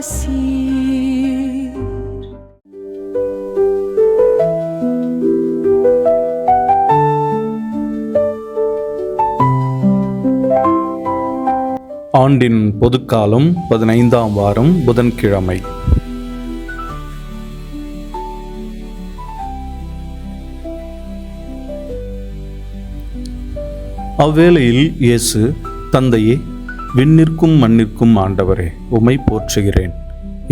ஆசீர். ஆண்டின் பொதுக்காலம் 15ஆம் வாரம் புதன்கிழமை. அவ்வேளையில் இயேசு, தந்தையே, விண்ணிற்கும் மண்ணிற்கும் ஆண்டவரே, உம்மை போற்றுகிறேன்.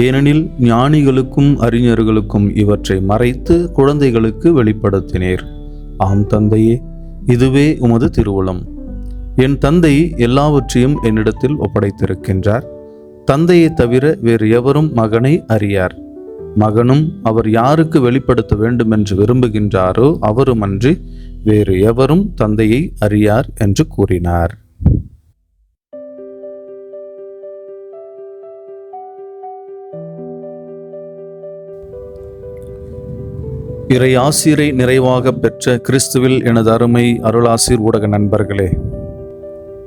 ஏனெனில் ஞானிகளுக்கும் அறிஞர்களுக்கும் இவற்றை மறைத்து குழந்தைகளுக்கு வெளிப்படுத்தினீர். ஆம் தந்தையே, இதுவே உமது திருவுளம். என் தந்தை எல்லாவற்றையும் என்னிடத்தில் ஒப்படைத்திருக்கின்றார். தந்தையை தவிர வேறு எவரும் மகனை அறியார். மகனும் அவர் யாருக்கு வெளிப்படுத்த வேண்டும் என்று விரும்புகின்றாரோ அவருமன்றி வேறு எவரும் தந்தையை அறியார் என்று கூறினார். இறை ஆசிரை நிறைவாக பெற்ற கிறிஸ்துவில் எனது அருமை அருளாசிர் ஊடக நண்பர்களே,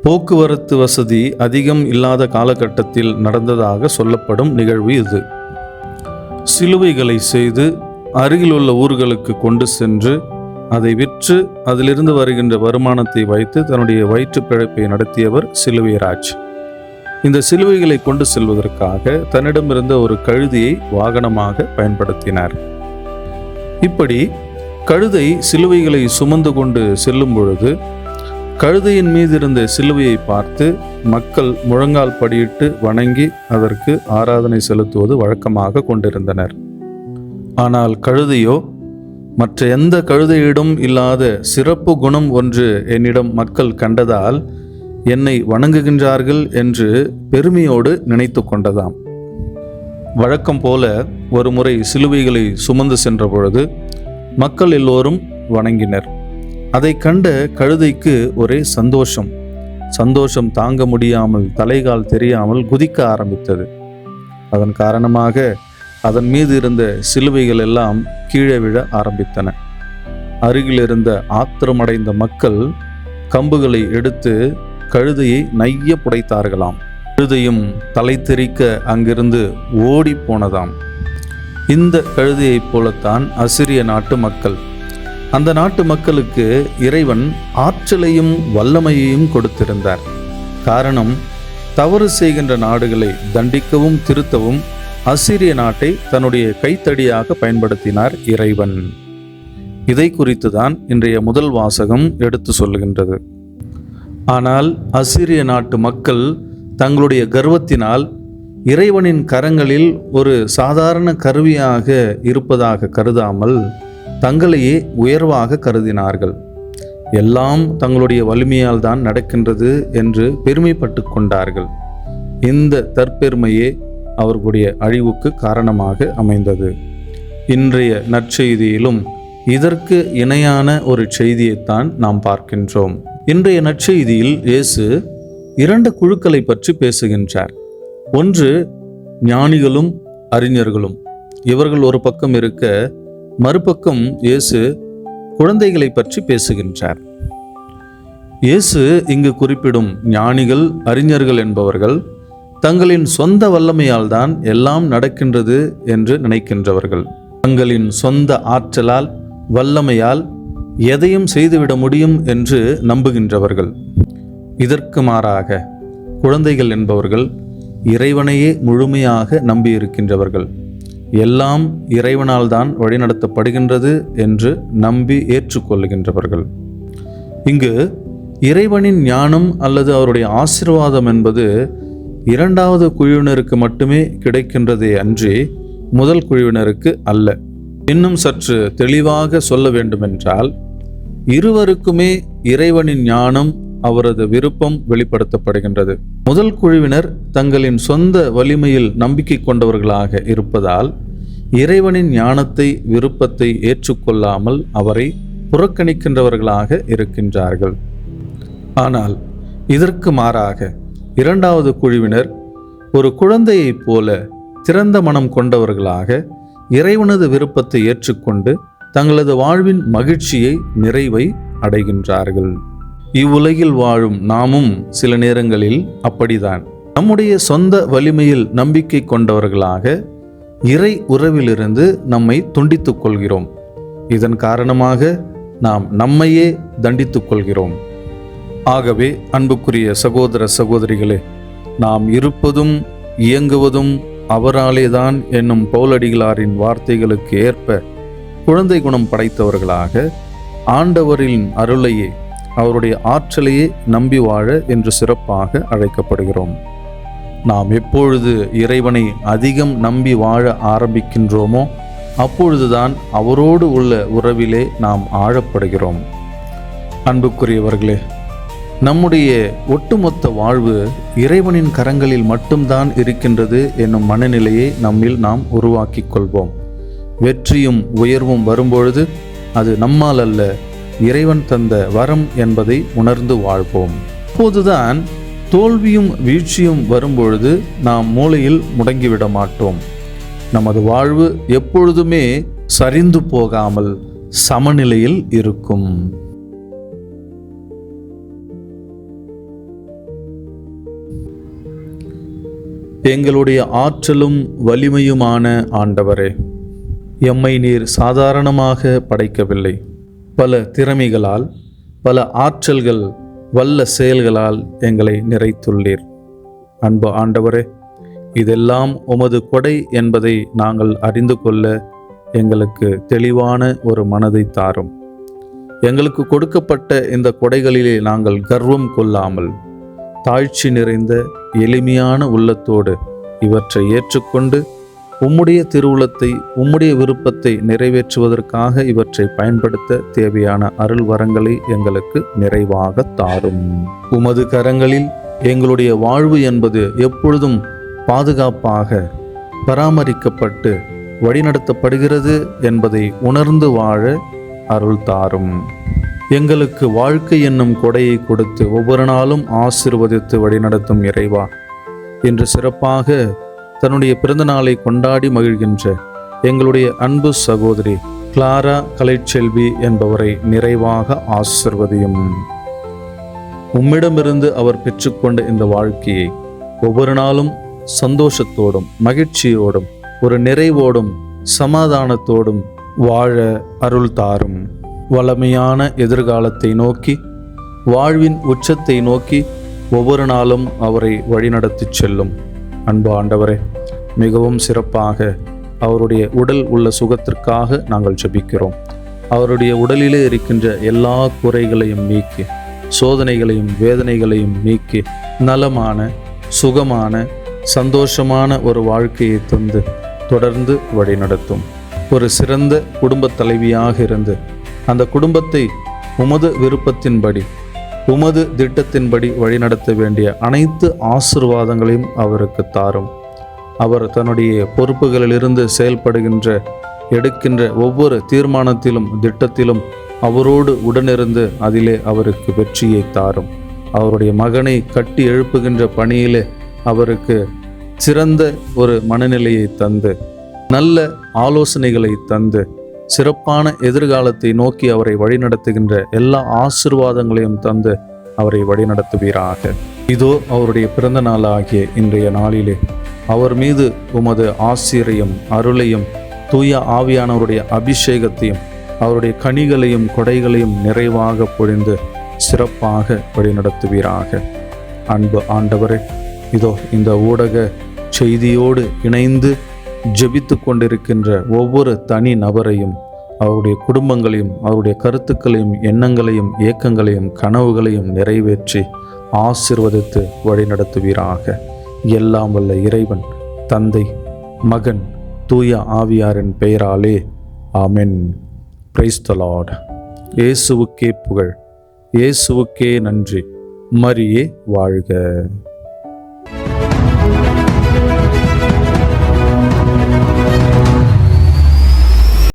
போக்குவரத்து வசதி அதிகம் இல்லாத காலகட்டத்தில் நடந்ததாக சொல்லப்படும் நிகழ்வு இது. சிலுவைகளை செய்து அருகிலுள்ள ஊர்களுக்கு கொண்டு சென்று அதை விற்று அதிலிருந்து வருகின்ற வருமானத்தை வைத்து தன்னுடைய வயிற்று பிழைப்பை நடத்தியவர் சிலுவைராஜ். இந்த சிலுவைகளை கொண்டு செல்வதற்காக தன்னிடமிருந்த ஒரு கழுதையை வாகனமாக பயன்படுத்தினார். இப்படி கழுதை சிலுவைகளை சுமந்து கொண்டு செல்லும் பொழுது கழுதையின் மீது இருந்த சிலுவையை பார்த்து மக்கள் முழங்கால் படியிட்டு வணங்கி அதற்கு ஆராதனை செலுத்துவது வழக்கமாக கொண்டிருந்தனர். ஆனால் கழுதையோ, மற்ற எந்த கழுதையிடம் இல்லாத சிறப்பு குணம் ஒன்று என்னிடம் மக்கள் கண்டதால் என்னை வணங்குகின்றார்கள் என்று பெருமையோடு நினைத்து கொண்டதாம். வழக்கம் போல ஒரு முறை சிலுவைகளை சுமந்து சென்ற பொழுது மக்கள் எல்லோரும் வணங்கினர். அதை கண்ட கழுதைக்கு ஒரே சந்தோஷம் தாங்க முடியாமல் தலைகால் தெரியாமல் குதிக்க ஆரம்பித்தது. அதன் காரணமாக அதன் மீது இருந்த சிலுவைகள் எல்லாம் கீழே விழ ஆரம்பித்தன. அருகில் இருந்த ஆத்திரமடைந்த மக்கள் கம்புகளை எடுத்து கழுதையை நைய புடைத்தார்களாம். கழுதையும் தலை தெறிக்க அங்கிருந்து ஓடி போனதாம். இந்த கழுதையைப் போலத்தான் அசிரிய நாட்டு மக்கள். அந்த நாட்டு மக்களுக்கு இறைவன் ஆற்றலையும் வல்லமையையும் கொடுத்திருந்தார். காரணம், தவறு செய்கின்ற நாடுகளை தண்டிக்கவும் திருத்தவும் அசிரிய நாட்டை தன்னுடைய கைத்தடியாக பயன்படுத்தினார் இறைவன். இதை குறித்துதான் இன்றைய முதல் வாசகம் எடுத்து சொல்லுகின்றது. ஆனால் அசிரிய நாட்டு மக்கள் தங்களுடைய கர்வத்தினால் இறைவனின் கரங்களில் ஒரு சாதாரண கருவியாக இருப்பதாக கருதாமல் தங்களையே உயர்வாக கருதினார்கள். எல்லாம் தங்களுடைய வலிமையால் தான் நடக்கின்றது என்று பெருமைப்பட்டு கொண்டார்கள். இந்த தற்பெருமையே அவர்களுடைய அழிவுக்கு காரணமாக அமைந்தது. இன்றைய நற்செய்தியிலும் இதற்கு இணையான ஒரு செய்தியைத்தான் நாம் பார்க்கின்றோம். இன்றைய நற்செய்தியில் இயேசு 2 குழுக்களை பற்றி பேசுகின்றார். ஒன்று ஞானிகளும் அறிஞர்களும். இவர்கள் ஒரு பக்கம் இருக்க, மறுபக்கம் இயேசு குழந்தைகளை பற்றி பேசுகின்றார். இயேசு இங்கு குறிப்பிடும் ஞானிகள் அறிஞர்கள் என்பவர்கள் தங்களின் சொந்த வல்லமையால் தான் எல்லாம் நடக்கின்றது என்று நினைக்கின்றவர்கள். தங்களின் சொந்த ஆற்றலால் வல்லமையால் எதையும் செய்துவிட முடியும் என்று நம்புகின்றவர்கள். இதற்கு மாறாக குழந்தைகள் என்பவர்கள் இறைவனையே முழுமையாக நம்பியிருக்கின்றவர்கள். எல்லாம் இறைவனால் தான் வழிநடத்தப்படுகின்றது என்று நம்பி ஏற்றுக்கொள்கின்றவர்கள். இங்கு இறைவனின் ஞானம் அல்லது அவருடைய ஆசீர்வாதம் என்பது 2வது குழுவினருக்கு மட்டுமே கிடைக்கின்றதே அன்றி முதல் குழுவினருக்கு அல்ல. இன்னும் சற்று தெளிவாக சொல்ல வேண்டுமென்றால், இருவருக்குமே இறைவனின் ஞானம், அவரது விருப்பம் வெளிப்படுத்தப்படுகின்றது. முதல் குழுவினர் தங்களின் சொந்த வலிமையில் நம்பிக்கை கொண்டவர்களாக இருப்பதால் இறைவனின் ஞானத்தை, விருப்பத்தை ஏற்றுக்கொள்ளாமல் அவரை புறக்கணிக்கின்றவர்களாக இருக்கின்றார்கள். ஆனால் இதற்கு மாறாக 2வது குழுவினர் ஒரு குழந்தையைப் போல திறந்த மனம் கொண்டவர்களாக இறைவனது விருப்பத்தை ஏற்றுக்கொண்டு தங்களது வாழ்வின் மகிழ்ச்சியை, நிறைவை அடைகின்றார்கள். இவ்வுலகில் வாழும் நாமும் சில நேரங்களில் அப்படிதான். நம்முடைய சொந்த வலிமையில் நம்பிக்கை கொண்டவர்களாக இறை உறவிலிருந்து நம்மை துண்டித்துக் கொள்கிறோம். இதன் காரணமாக நாம் நம்மையே தண்டித்துக் கொள்கிறோம். ஆகவே அன்புக்குரிய சகோதர சகோதரிகளே, நாம் இருப்பதும் இயங்குவதும் அவராலேதான் என்னும் பவுலடிகளாரின் வார்த்தைகளுக்கு ஏற்ப குழந்தை குணம் படைத்தவர்களாக ஆண்டவரின் அருளையே, அவருடைய ஆற்றலையே நம்பி வாழ என்று சிறப்பாக அழைக்கப்படுகிறோம். நாம் எப்பொழுது இறைவனை அதிகம் நம்பி வாழ ஆரம்பிக்கின்றோமோ அப்பொழுதுதான் அவரோடு உள்ள உறவிலே நாம் ஆழப்படுகிறோம். அன்புக்குரியவர்களே, நம்முடைய ஒட்டுமொத்த வாழ்வு இறைவனின் கரங்களில் மட்டும்தான் இருக்கின்றது என்னும் மனநிலையை நம்மில் நாம் உருவாக்கி கொள்வோம். வெற்றியும் உயர்வும் வரும்பொழுது அது நம்மால் அல்ல, இறைவன் தந்த வரம் என்பதை உணர்ந்து வாழ்வோம். அப்போதுதான் தோல்வியும் வீழ்ச்சியும் வரும்பொழுது நாம் மூலையில் முடங்கிவிட மாட்டோம். நமது வாழ்வு எப்பொழுதுமே சரிந்து போகாமல் சமநிலையில் இருக்கும். எங்களுடைய ஆற்றலும் வலிமையுமான ஆண்டவரே, எம்மை நீர் சாதாரணமாக படைக்கவில்லை. பல திறமைகளால், பல ஆற்றல்கள், வல்ல செயல்களால் எங்களை நிறைத்துள்ளீர். அன்பு ஆண்டவரே, இதெல்லாம் உமது கொடை என்பதை நாங்கள் அறிந்து கொள்ள எங்களுக்கு தெளிவான ஒரு மனதை தாரும். எங்களுக்கு கொடுக்கப்பட்ட இந்த கொடைகளிலே நாங்கள் கர்வம் கொள்ளாமல் தாழ்ச்சி நிறைந்த எளிமையான உள்ளத்தோடு இவற்றை ஏற்றுக்கொண்டு உம்முடைய திருவுளத்தை, உம்முடைய விருப்பத்தை நிறைவேற்றுவதற்காக இவற்றை பயன்படுத்த தேவையான அருள் வரங்களை எங்களுக்கு நிறைவாக தாரும். உமது கரங்களில் எங்களுடைய வாழ்வு என்பது எப்பொழுதும் பாதுகாப்பாக பராமரிக்கப்பட்டு வழிநடத்தப்படுகிறது என்பதை உணர்ந்து வாழ அருள் தாரும். எங்களுக்கு வாழ்க்கை என்னும் கொடையை கொடுத்து ஒவ்வொரு நாளும் ஆசீர்வதித்து வழிநடத்தும் இறைவா, இன்று சிறப்பாக தன்னுடைய பிறந்த நாளை கொண்டாடி மகிழ்கின்ற எங்களுடைய அன்பு சகோதரி கிளாரா கலைச்செல்வி என்பவரை நிறைவாக ஆசிர்வதியும். உம்மிடமிருந்து அவர் பெற்றுக்கொண்ட இந்த வாழ்க்கையை ஒவ்வொரு நாளும் சந்தோஷத்தோடும் மகிழ்ச்சியோடும் ஒரு நிறைவோடும் சமாதானத்தோடும் வாழ அருள் தாரும். வளமையான எதிர்காலத்தை நோக்கி, வாழ்வின் உச்சத்தை நோக்கி ஒவ்வொரு நாளும் அவரை வழிநடத்தி செல்லும். அன்பு ஆண்டவரே, மிகவும் சிறப்பாக அவருடைய உடல் உள்ள சுகத்திற்காக நாங்கள் ஜெபிக்கிறோம். அவருடைய உடலிலே இருக்கின்ற எல்லா குறைகளையும் நீக்கி, சோதனைகளையும் வேதனைகளையும் நீக்கி நலமான, சுகமான, சந்தோஷமான ஒரு வாழ்க்கையை தந்து தொடர்ந்து வழிநடத்தும். ஒரு சிறந்த குடும்ப தலைவியாக இருந்து அந்த குடும்பத்தை உமது விருப்பத்தின்படி, உமது திட்டத்தின்படி வழிநடத்த வேண்டிய அனைத்து ஆசீர்வாதங்களையும் அவருக்கு தாரும். அவர் தன்னுடைய பொறுப்புகளிலிருந்து செயல்படுகின்ற, எடுக்கின்ற ஒவ்வொரு தீர்மானத்திலும் திட்டத்திலும் அவரோடு உடனிருந்து அதிலே அவருக்கு வெற்றியை தாரும். அவருடைய மகனை கட்டி எழுப்புகின்ற பணியிலே அவருக்கு சிறந்த ஒரு மனநிலையை தந்து, நல்ல ஆலோசனைகளை தந்து, சிறப்பான எதிர்காலத்தை நோக்கி அவரை வழிநடத்துகின்ற எல்லா ஆசீர்வாதங்களையும் தந்து அவரை வழிநடத்துவீராக. இதோ அவருடைய பிறந்த நாளாகிய இன்றைய நாளிலே அவர் மீது உமது ஆசீரையும் அருளையும் தூய ஆவியானவருடைய அபிஷேகத்தையும் அவருடைய கனிகளையும் கொடைகளையும் நிறைவாக பொழிந்து சிறப்பாக வழிநடத்துவீராக. அன்பு ஆண்டவரே, இதோ இந்த ஊடக செய்தியோடு இணைந்து ஜெபித்து கொண்டிருக்கின்ற ஒவ்வொரு தனி நபரையும், அவருடைய குடும்பங்களையும், அவருடைய கருத்துக்களையும், எண்ணங்களையும், ஏக்கங்களையும், கனவுகளையும் நிறைவேற்றி ஆசீர்வதித்து வழிநடத்துவீராக. எல்லாம் வல்ல இறைவன், தந்தை, மகன், தூய ஆவியாரின் பெயராலே ஆமென். Praise the Lord. இயேசுவுக்கே புகழ், இயேசுவுக்கே நன்றி. மரியே வாழ்க.